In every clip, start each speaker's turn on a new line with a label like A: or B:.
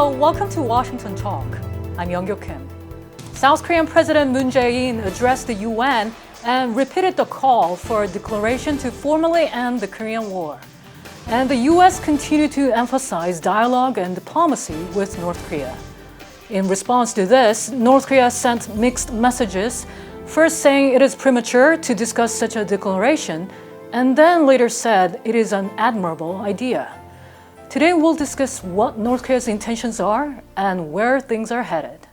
A: Hello, welcome to Washington Talk. I'm Young-Kyo Kim. South Korean President Moon Jae-in addressed the UN and repeated the call for a declaration to formally end the Korean War. And the US continued to emphasize dialogue and diplomacy with North Korea. In response to this, North Korea sent mixed messages, first saying it is premature to discuss such a declaration, and then later said it is an admirable idea. Today we'll discuss what North Korea's intentions are and where things are headed.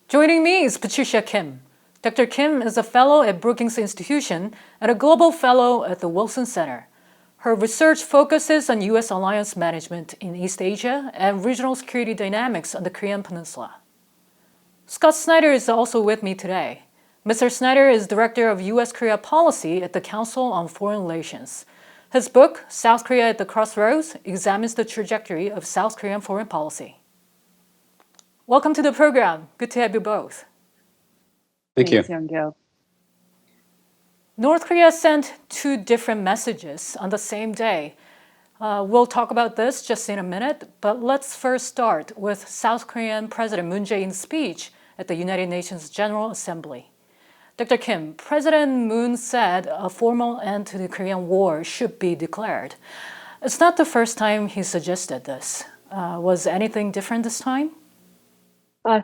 A: Joining me is Patricia Kim. Dr. Kim is a fellow at Brookings Institution and a global fellow at the Wilson Center. Her research focuses on U.S. alliance management in East Asia and regional security dynamics on the Korean Peninsula. Scott Snyder is also with me today. Mr. Snyder is Director of U.S.-Korea Policy at the Council on Foreign Relations. His book, South Korea at the Crossroads, examines the trajectory of South Korean foreign policy. Welcome to the program. Good to have you both.
B: Thank you.
C: Thanks, Young-Kyo.
A: North Korea sent two different messages on the same day. We'll talk about this just in a minute, but let's first start with South Korean President Moon Jae-in's speech at the United Nations General Assembly. Dr. Kim, President Moon said a formal end to the Korean War should be declared. It's not the first time he suggested this. Was anything different this time?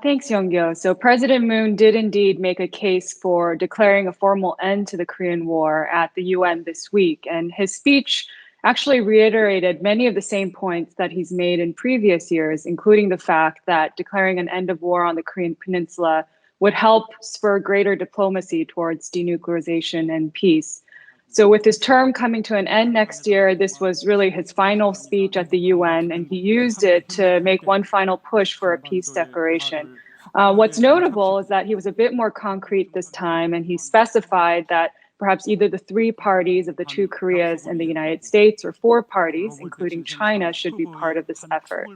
C: Thanks, Young-Kyo. So President Moon did indeed make a case for declaring a formal end to the Korean War at the UN this week. And his speech actually reiterated many of the same points that he's made in previous years, including the fact that declaring an end of war on the Korean Peninsula would help spur greater diplomacy towards denuclearization and peace. So with his term coming to an end next year, this was really his final speech at the UN, and he used it to make one final push for a peace declaration. What's notable is that he was a bit more concrete this time, and he specified that perhaps either the three parties of the two Koreas and the United States or four parties, including China, should be part of this effort.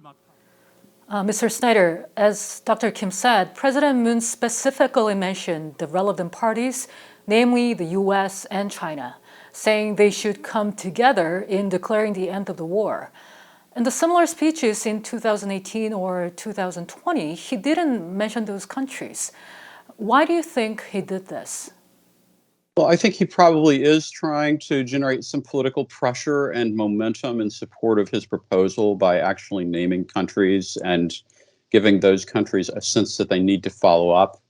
A: Mr. Snyder, as Dr. Kim said, President Moon specifically mentioned the relevant parties, namely the US and China, saying they should come together in declaring the end of the war. In the similar speeches in 2018 or 2020, he didn't mention those countries. Why do you think he did this?
B: Well, I think he probably is trying to generate some political pressure and momentum in support of his proposal by actually naming countries and giving those countries a sense that they need to follow up.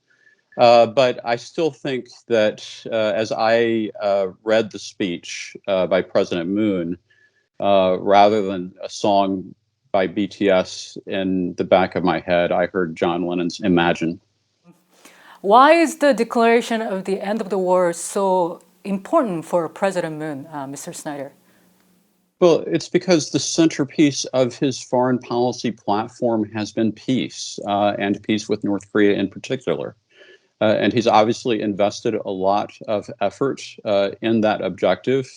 B: But I still think that as I read the speech by President Moon, rather than a song by BTS in the back of my head, I heard John Lennon's Imagine.
A: Why is the declaration of the end of the war so important for President Moon, Mr. Snyder?
B: Well, it's because the centerpiece of his foreign policy platform has been peace, and peace with North Korea in particular. And he's obviously invested a lot of effort in that objective.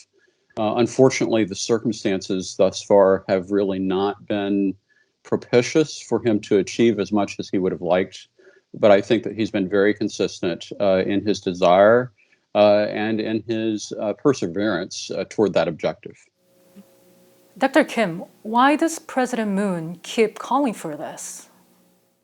B: Unfortunately, the circumstances thus far have really not been propitious for him to achieve as much as he would have liked. But I think that he's been very consistent in his desire and in his perseverance toward that objective.
A: Dr. Kim, why does President Moon keep calling for this?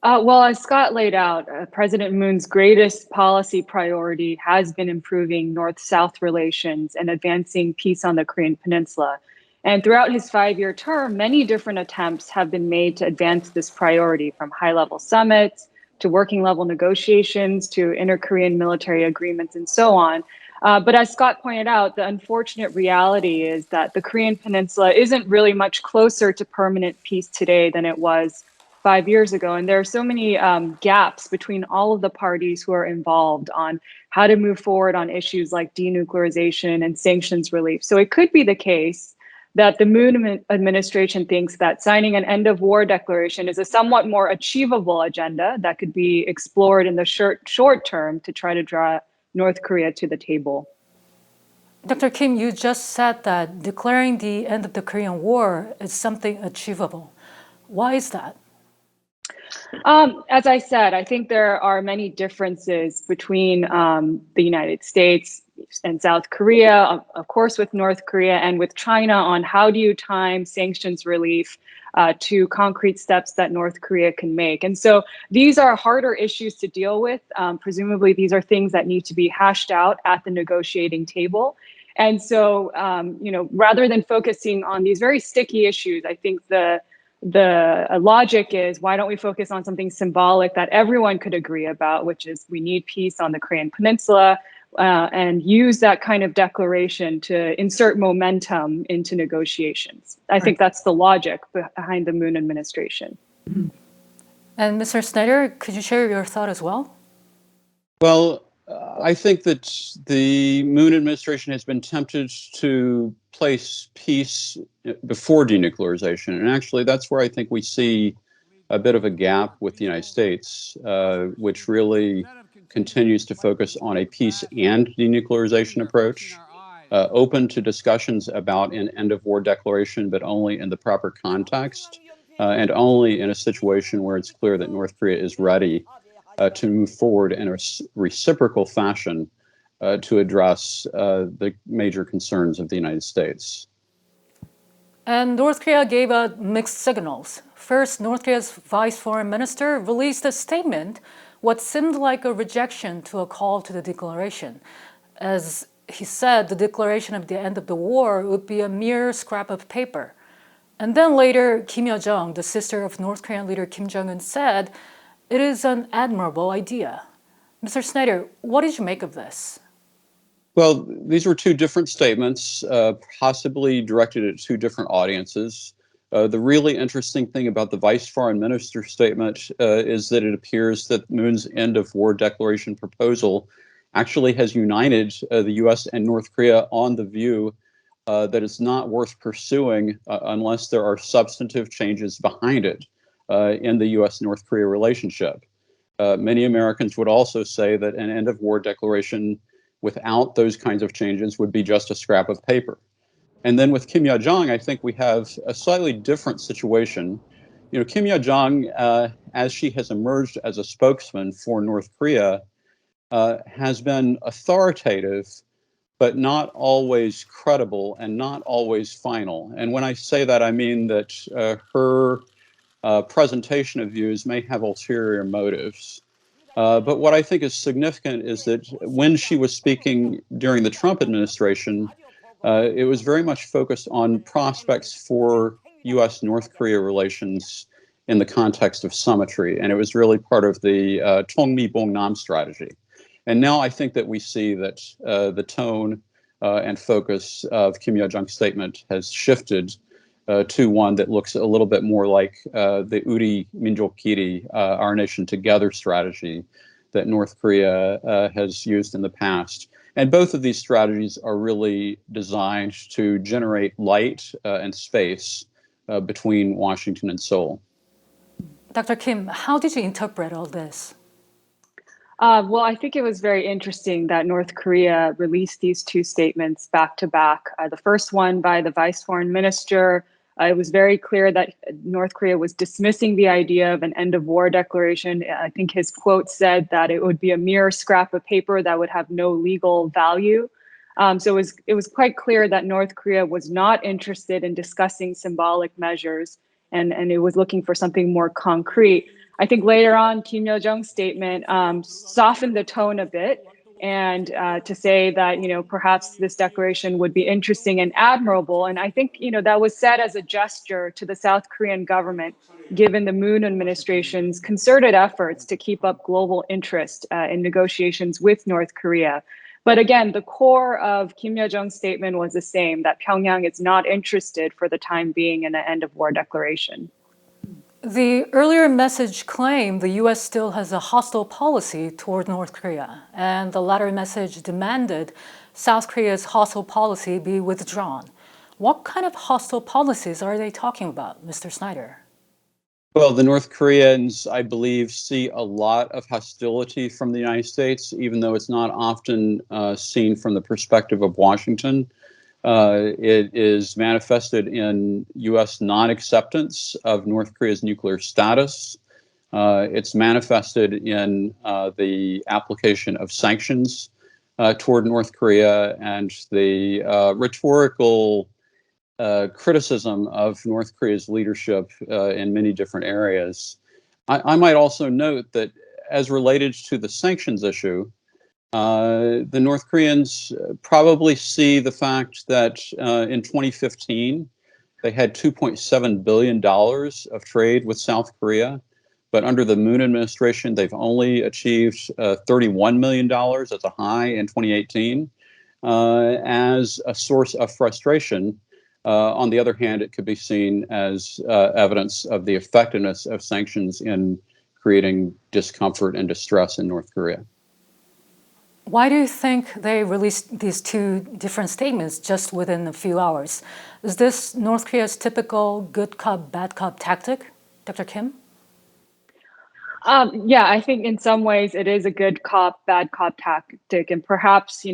C: Well, as Scott laid out, President Moon's greatest policy priority has been improving North-South relations and advancing peace on the Korean Peninsula. And throughout his 5-year term, many different attempts have been made to advance this priority, from high-level summits to working-level negotiations to inter-Korean military agreements and so on. But as Scott pointed out, the unfortunate reality is that the Korean Peninsula isn't really much closer to permanent peace today than it was 5 years ago. And there are so many gaps between all of the parties who are involved on how to move forward on issues like denuclearization and sanctions relief. So it could be the case that the Moon administration thinks that signing an end of war declaration is a somewhat more achievable agenda that could be explored in the short term to try to draw North Korea to the table.
A: Dr. Kim, you just said that declaring the end of the Korean War is something achievable. Why is that?
C: As I said, I think there are many differences between the United States, and South Korea, of course, with North Korea and with China on how do you time sanctions relief to concrete steps that North Korea can make. And so these are harder issues to deal with. Presumably, these are things that need to be hashed out at the negotiating table. And so, rather than focusing on these very sticky issues, I think the logic is, why don't we focus on something symbolic that everyone could agree about, which is we need peace on the Korean Peninsula, and use that kind of declaration to insert momentum into negotiations. I think that's the logic behind the Moon administration.
A: And Mr. Snyder, could you share your thought as well?
B: Well, I think that the Moon administration has been tempted to place peace before denuclearization. And actually, that's where I think we see a bit of a gap with the United States, which really continues to focus on a peace and denuclearization approach, open to discussions about an end-of-war declaration, but only in the proper context, and only in a situation where it's clear that North Korea is ready to move forward in a reciprocal fashion to address the major concerns of the United States.
A: And North Korea gave out mixed signals. First, North Korea's vice foreign minister released a statement, what seemed like a rejection to a call to the declaration. As he said, the declaration of the end of the war would be a mere scrap of paper. And then later, Kim Yo-jong, the sister of North Korean leader Kim Jong-un, said, it is an admirable idea. Mr. Snyder, what did you make of this?
B: Well, these were two different statements, possibly directed at two different audiences. The really interesting thing about the vice foreign minister statement is that it appears that Moon's end-of-war declaration proposal actually has united the U.S. and North Korea on the view that it's not worth pursuing unless there are substantive changes behind it in the U.S.-North Korea relationship. Many Americans would also say that an end-of-war declaration without those kinds of changes would be just a scrap of paper. And then with Kim Yo-jong, I think we have a slightly different situation. Kim Yo-jong, as she has emerged as a spokesman for North Korea, has been authoritative, but not always credible and not always final. And when I say that, I mean that her presentation of views may have ulterior motives. But what I think is significant is that when she was speaking during the Trump administration, it was very much focused on prospects for U.S.-North Korea relations in the context of symmetry. And it was really part of the Tongmi-Bongnam strategy. And now I think that we see that the tone and focus of Kim Yo-jong's statement has shifted to one that looks a little bit more like the Uri Minjokkiri, our nation together strategy that North Korea has used in the past. And both of these strategies are really designed to generate light and space between Washington and Seoul.
A: Dr. Kim, how did you interpret all this?
C: Well, I think it was very interesting that North Korea released these two statements back to back. The first one by the vice foreign minister. It was very clear that North Korea was dismissing the idea of an end-of-war declaration. I think his quote said that it would be a mere scrap of paper that would have no legal value. So it was quite clear that North Korea was not interested in discussing symbolic measures, and it was looking for something more concrete. I think later on, Kim Yo-jong's statement softened the tone a bit, and to say that, perhaps this declaration would be interesting and admirable. And I think, that was said as a gesture to the South Korean government, given the Moon administration's concerted efforts to keep up global interest in negotiations with North Korea. But again, the core of Kim Yo-jong's statement was the same, that Pyongyang is not interested for the time being in an end-of-war declaration.
A: The earlier message claimed the U.S. still has a hostile policy toward North Korea, and the latter message demanded South Korea's hostile policy be withdrawn. What kind of hostile policies are they talking about, Mr. Snyder?
B: Well, the North Koreans, I believe, see a lot of hostility from the United States, even though it's not often seen from the perspective of Washington. It is manifested in U.S. non-acceptance of North Korea's nuclear status. It's manifested in the application of sanctions toward North Korea and the rhetorical criticism of North Korea's leadership in many different areas. I might also note that as related to the sanctions issue, the North Koreans probably see the fact that in 2015, they had $2.7 billion of trade with South Korea. But under the Moon administration, they've only achieved $31 million. That's a high in 2018. As a source of frustration. On the other hand, it could be seen as evidence of the effectiveness of sanctions in creating discomfort and distress in North Korea.
A: Why do you think they released these two different statements just within a few hours? Is this North Korea's typical good cop, bad cop tactic, Dr. Kim?
C: Yeah, I think in some ways it is a good cop, bad cop tactic. And perhaps,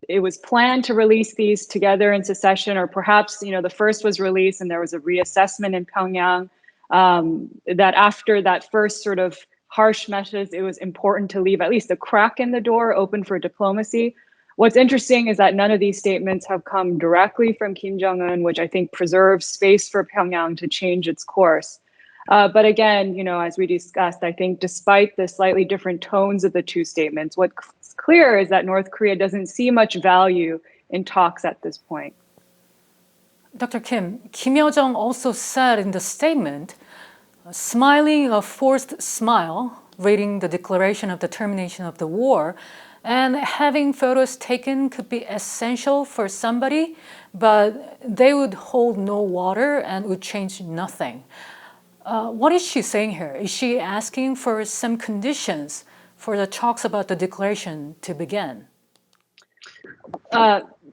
C: it was planned to release these together in succession, or perhaps, the first was released and there was a reassessment in Pyongyang, that after that first sort of harsh message, it was important to leave at least a crack in the door open for diplomacy. What's interesting is that none of these statements have come directly from Kim Jong-un, which I think preserves space for Pyongyang to change its course. But again, as we discussed, I think despite the slightly different tones of the two statements, what's clear is that North Korea doesn't see much value in talks at this point.
A: Dr. Kim, Kim Yo-jong also said in the statement, smiling a forced smile, reading the declaration of the termination of the war, and having photos taken could be essential for somebody, but they would hold no water and would change nothing. What is she saying here? Is she asking for some conditions for the talks about the declaration to begin?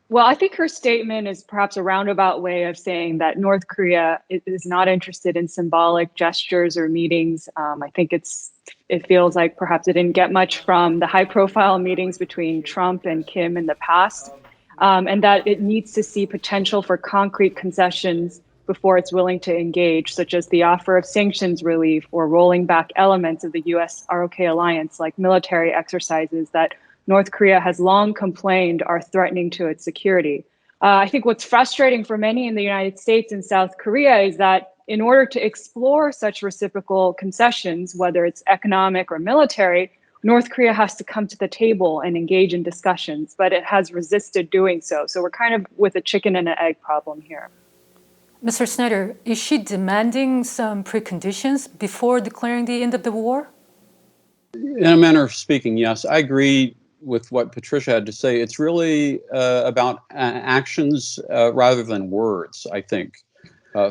C: Well, I think her statement is perhaps a roundabout way of saying that North Korea is not interested in symbolic gestures or meetings. I think it feels like perhaps it didn't get much from the high-profile meetings between Trump and Kim in the past, and that it needs to see potential for concrete concessions before it's willing to engage, such as the offer of sanctions relief or rolling back elements of the US-ROK alliance, like military exercises that North Korea has long complained are threatening to its security. I think what's frustrating for many in the United States and South Korea is that in order to explore such reciprocal concessions, whether it's economic or military, North Korea has to come to the table and engage in discussions, but it has resisted doing so. So we're kind of with a chicken and an egg problem here.
A: Mr. Snyder, is she demanding some preconditions before declaring the end of the war?
B: In a manner of speaking, yes. I agree with what Patricia had to say. It's really about actions rather than words, I think,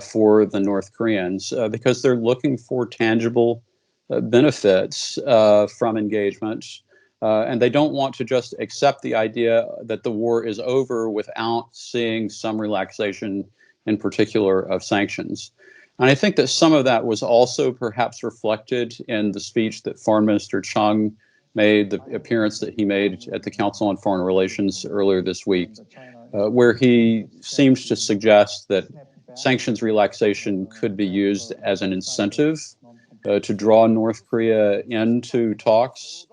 B: for the North Koreans, because they're looking for tangible benefits from engagement. And they don't want to just accept the idea that the war is over without seeing some relaxation, in particular, of sanctions. And I think that some of that was also perhaps reflected in the speech that Foreign Minister Chung made, the appearance that he made at the Council on Foreign Relations earlier this week, where he seems to suggest that sanctions relaxation could be used as an incentive to draw North Korea into talks.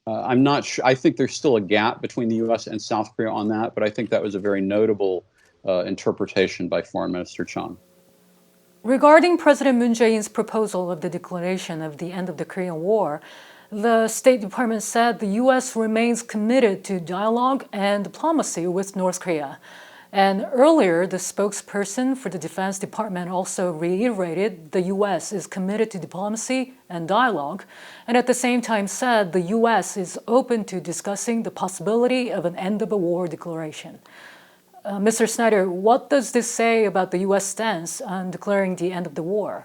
B: I'm not sure. I think there's still a gap between the U.S. and South Korea on that, but I think that was a very notable interpretation by Foreign Minister Chung.
A: Regarding President Moon Jae-in's proposal of the declaration of the end of the Korean War, the State Department said the U.S. remains committed to dialogue and diplomacy with North Korea. And earlier, the spokesperson for the Defense Department also reiterated the U.S. is committed to diplomacy and dialogue, and at the same time said the U.S. is open to discussing the possibility of an end-of-a-war declaration. Mr. Snyder, what does this say about the U.S. stance on declaring the end of the war?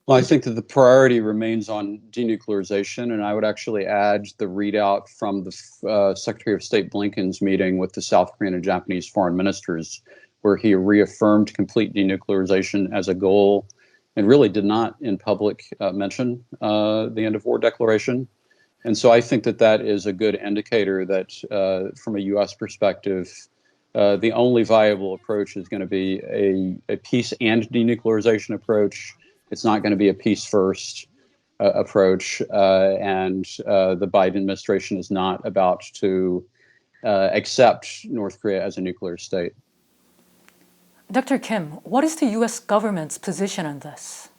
B: Well, I think that the priority remains on denuclearization, and I would actually add the readout from the Secretary of State Blinken's meeting with the South Korean and Japanese foreign ministers, where he reaffirmed complete denuclearization as a goal and really did not in public mention the end of war declaration. And so I think that that is a good indicator that from a U.S. perspective, the only viable approach is going to be a peace and denuclearization approach. It's not going to be a peace first. approach, and the Biden administration is not about to accept North Korea as a nuclear state.
A: Dr. Kim, what is the U.S. government's position on this?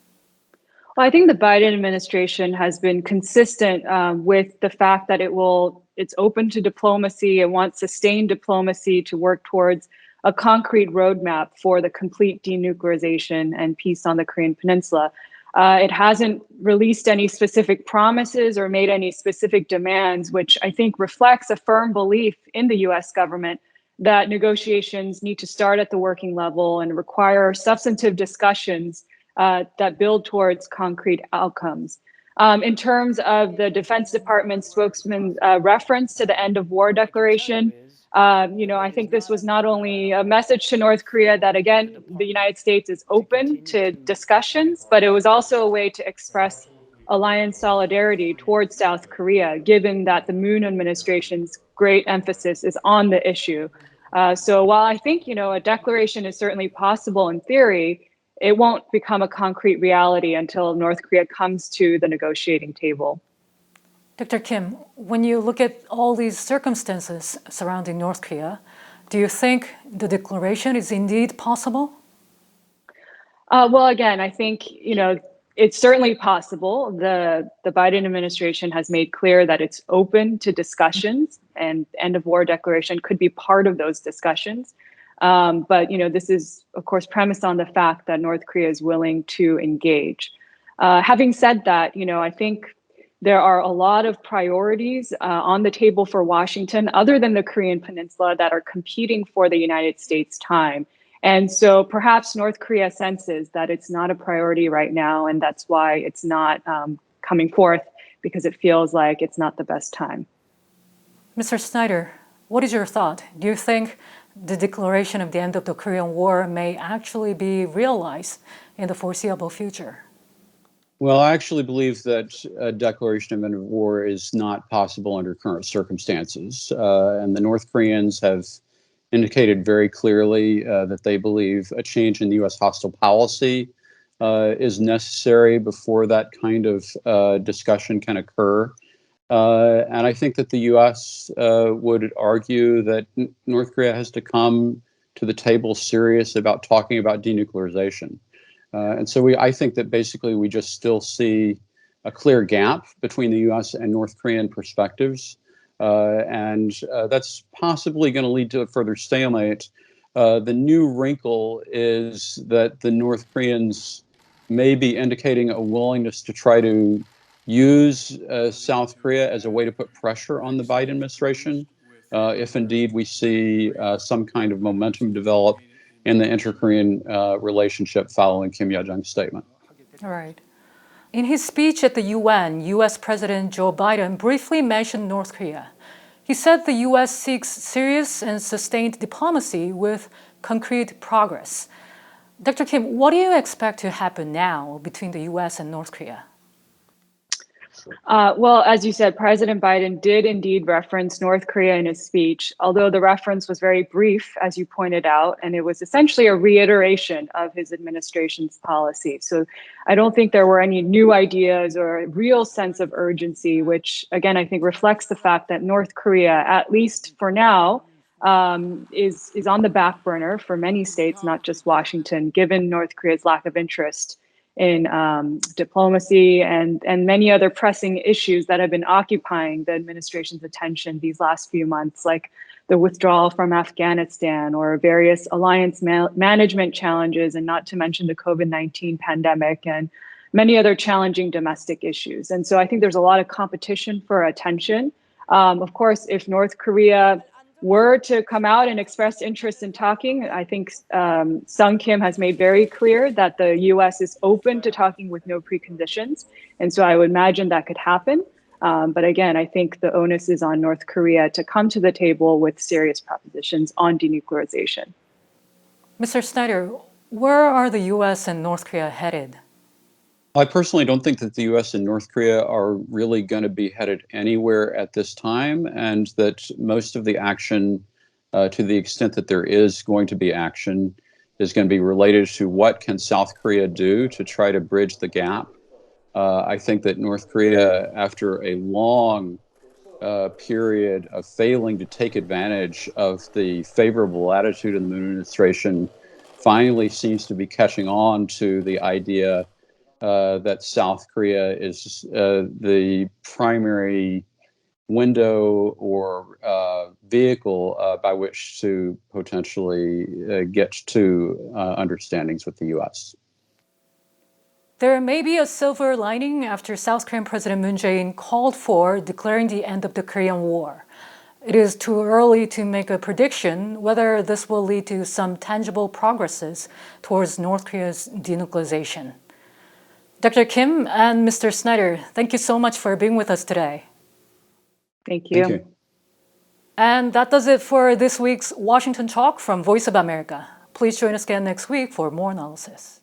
C: Well, I think the Biden administration has been consistent with the fact that it's open to diplomacy and wants sustained diplomacy to work towards a concrete roadmap for the complete denuclearization and peace on the Korean Peninsula. It hasn't released any specific promises or made any specific demands, which I think reflects a firm belief in the US government that negotiations need to start at the working level and require substantive discussions that build towards concrete outcomes. In terms of the Defense Department spokesman's reference to the end of war declaration, I think this was not only a message to North Korea that, again, the United States is open to discussions, but it was also a way to express alliance solidarity towards South Korea, given that the Moon administration's great emphasis is on the issue. So while I think, a declaration is certainly possible in theory, it won't become a concrete reality until North Korea comes to the negotiating table.
A: Dr. Kim, when you look at all these circumstances surrounding North Korea, do you think the declaration is indeed possible?
C: Well, again, I think, it's certainly possible. The Biden administration has made clear that it's open to discussions, and end of war declaration could be part of those discussions. But, this is, of course, premised on the fact that North Korea is willing to engage. Having said that, I think there are a lot of priorities on the table for Washington, other than the Korean Peninsula, that are competing for the United States' time. And so perhaps North Korea senses that it's not a priority right now, and that's why it's not coming forth, because it feels like it's not the best time.
A: Mr. Snyder, what is your thought? Do you think the declaration of the end of the Korean War may actually be realized in the foreseeable future?
B: Well, I actually believe that a declaration of end of war is not possible under current circumstances. And the North Koreans have indicated very clearly that they believe a change in the U.S. hostile policy is necessary before that kind of discussion can occur. And I think that the U.S. would argue that North Korea has to come to the table serious about talking about denuclearization. And so I think that basically we just still see a clear gap between the U.S. and North Korean perspectives. And that's possibly going to lead to a further stalemate. The new wrinkle is that the North Koreans may be indicating a willingness to try to use South Korea as a way to put pressure on the Biden administration, if indeed we see some kind of momentum develop in the inter-Korean relationship following Kim Yo-jong's statement.
A: All right. In his speech at the UN, U.S. President Joe Biden briefly mentioned North Korea. He said the U.S. seeks serious and sustained diplomacy with concrete progress. Dr. Kim, what do you expect to happen now between the U.S. and North Korea?
C: Well, as you said, President Biden did indeed reference North Korea in his speech, although the reference was very brief, as you pointed out, and it was essentially a reiteration of his administration's policy. So I don't think there were any new ideas or a real sense of urgency, which, again, I think reflects the fact that North Korea, at least for now, is on the back burner for many states, not just Washington, given North Korea's lack of interest in diplomacy and many other pressing issues that have been occupying the administration's attention these last few months, like the withdrawal from Afghanistan or various alliance management challenges, and not to mention the COVID-19 pandemic and many other challenging domestic issues. And so I think there's a lot of competition for attention. Of course, if North Korea were to come out and express interest in talking, I think Sung Kim has made very clear that the U.S. is open to talking with no preconditions. And so I would imagine that could happen. But again, I think the onus is on North Korea to come to the table with serious propositions on denuclearization.
A: Mr. Snyder, where are the U.S. and North Korea headed?
B: I personally don't think that the U.S. and North Korea are really going to be headed anywhere at this time, and that most of the action, to the extent that there is going to be action, is going to be related to what can South Korea do to try to bridge the gap I think that North Korea, after a long period of failing to take advantage of the favorable attitude of the Moon administration, finally seems to be catching on to the idea that South Korea is the primary window or vehicle by which to potentially get to understandings with the U.S.
A: There may be a silver lining after South Korean President Moon Jae-in called for declaring the end of the Korean War. It is too early to make a prediction whether this will lead to some tangible progresses towards North Korea's denuclearization. Dr. Kim and Mr. Snyder, thank you so much for being with us today.
C: Thank you.
B: Thank you.
A: And that does it for this week's Washington Talk from Voice of America. Please join us again next week for more analysis.